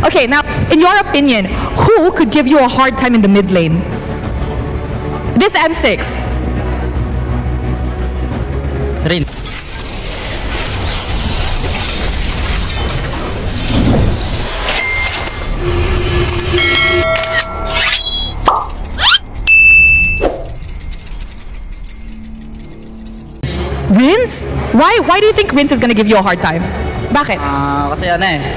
Okay, now, in your opinion, who could give you a hard time in the mid lane? This M6. Rin. Rins? Why do you think Rins is gonna give you a hard time? Bakit? Kasi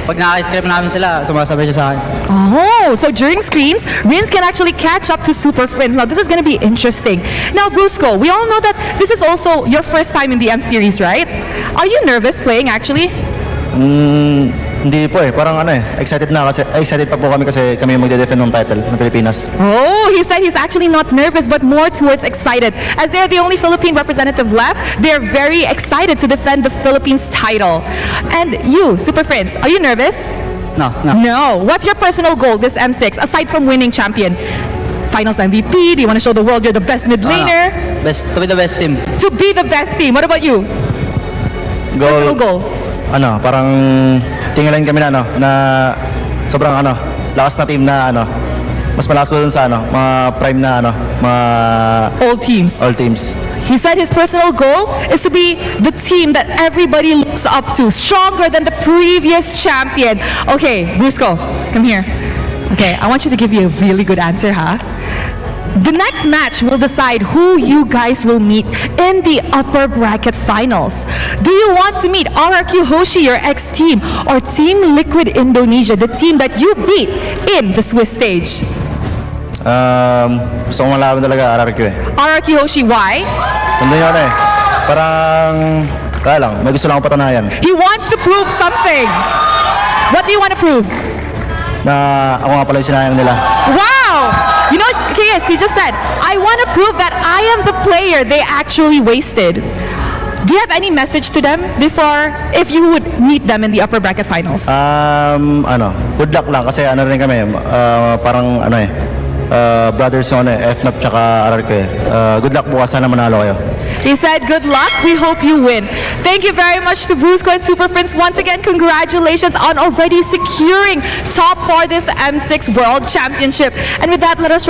pag naka-script namin sila, sumasabay siya sa akin. Oh, so during screams, Rins can actually catch up to Super Friends. Now, this is gonna be interesting. Now, Brusco, we all know that this is also your first time in the M series, right? Are you nervous playing actually? Hindi po parang excited pa po kami kasi kami yung magde-defend ng title ng Pilipinas. Oh, he said he's actually not nervous but more towards excited. As they're the only Philippine representative left, they're very excited to defend the Philippines title. And you, Super Friends, are you nervous? No. No. What's your personal goal this M6 aside from winning champion? Finals MVP? Do you want to show the world you're the best mid laner? To be the best team. To be the best team. What about you? Personal goal. Parang tingnan kami na sobrang lakas na team na mas malakas pa dun sa mga prime na mga All teams. all teams. He said his personal goal is to be the team that everybody looks up to, stronger than the previous champion. Okay, Brusco, come here. Okay, I want you to give you a really good answer, huh? The next match will decide who you guys will meet in the upper bracket finals. Do you want to meet RRQ Hoshi, your ex-team, or Team Liquid Indonesia, the team that you beat in the Swiss stage? Gusto kong malaban talaga RRQ RRQ Hoshi, why? Nandun yun parang kaya lang, may gusto lang akong patunayan He wants to prove something. What do you want to prove? na ako nga pala yung sinayang nila. Wow! You know what, KS, he just said, I want to prove that I am the player they actually wasted. Do you have any message to them before, if you would meet them in the upper bracket finals? Good luck lang kasi rin kami, parang brothers yung FNAP tsaka RRQ good luck bukas, sana manalo kayo. He said, good luck. We hope you win. Thank you very much to Brusco and Super Friends. Once again, congratulations on already securing top 4 this M6 World Championship. And with that, let us